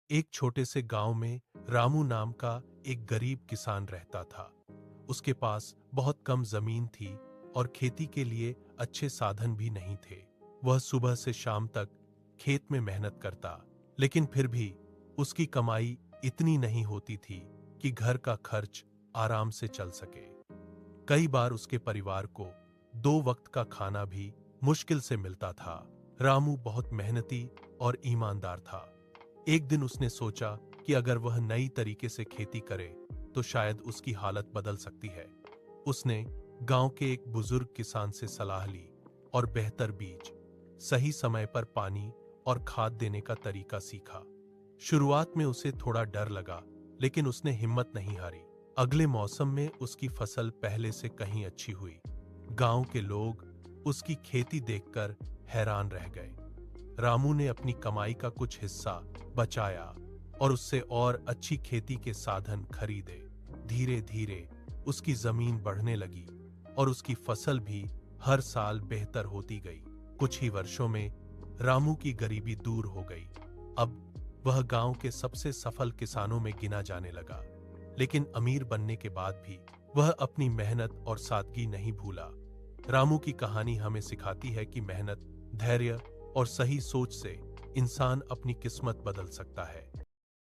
एक छोटे से गांव में रामू नाम का एक गरीब किसान रहता था। उसके पास बहुत कम जमीन थी और खेती के लिए अच्छे साधन भी नहीं थे। वह सुबह से शाम तक खेत में मेहनत करता, लेकिन फिर भी उसकी कमाई इतनी नहीं होती थी कि घर का खर्च आराम से चल सके। कई बार उसके परिवार को 2 वक्त का खाना भी मुश्किल से मिलता था। रामू बहुत मेहनती और ईमानदार था। एक दिन उसने सोचा कि अगर वह नई तरीके से खेती करे तो शायद उसकी हालत बदल सकती है। उसने गांव के एक बुजुर्ग किसान से सलाह ली और बेहतर बीज, सही समय पर पानी और खाद देने का तरीका सीखा। शुरुआत में उसे थोड़ा डर लगा, लेकिन उसने हिम्मत नहीं हारी। अगले मौसम में उसकी फसल पहले से कहीं अच्छी हुई। गांव के लोग उसकी खेती देखकर हैरान रह गए। रामू ने अपनी कमाई का कुछ हिस्सा बचाया और उससे और अच्छी खेती के साधन खरीदे। धीरे धीरे उसकी जमीन बढ़ने लगी और उसकी फसल भी हर साल बेहतर होती गई। कुछ ही वर्षों में रामू की गरीबी दूर हो गई। अब वह गांव के सबसे सफल किसानों में गिना जाने लगा। लेकिन अमीर बनने के बाद भी वह अपनी मेहनत और सादगी नहीं भूला। रामू की कहानी हमें सिखाती है कि मेहनत, धैर्य और सही सोच से इंसान अपनी किस्मत बदल सकता है।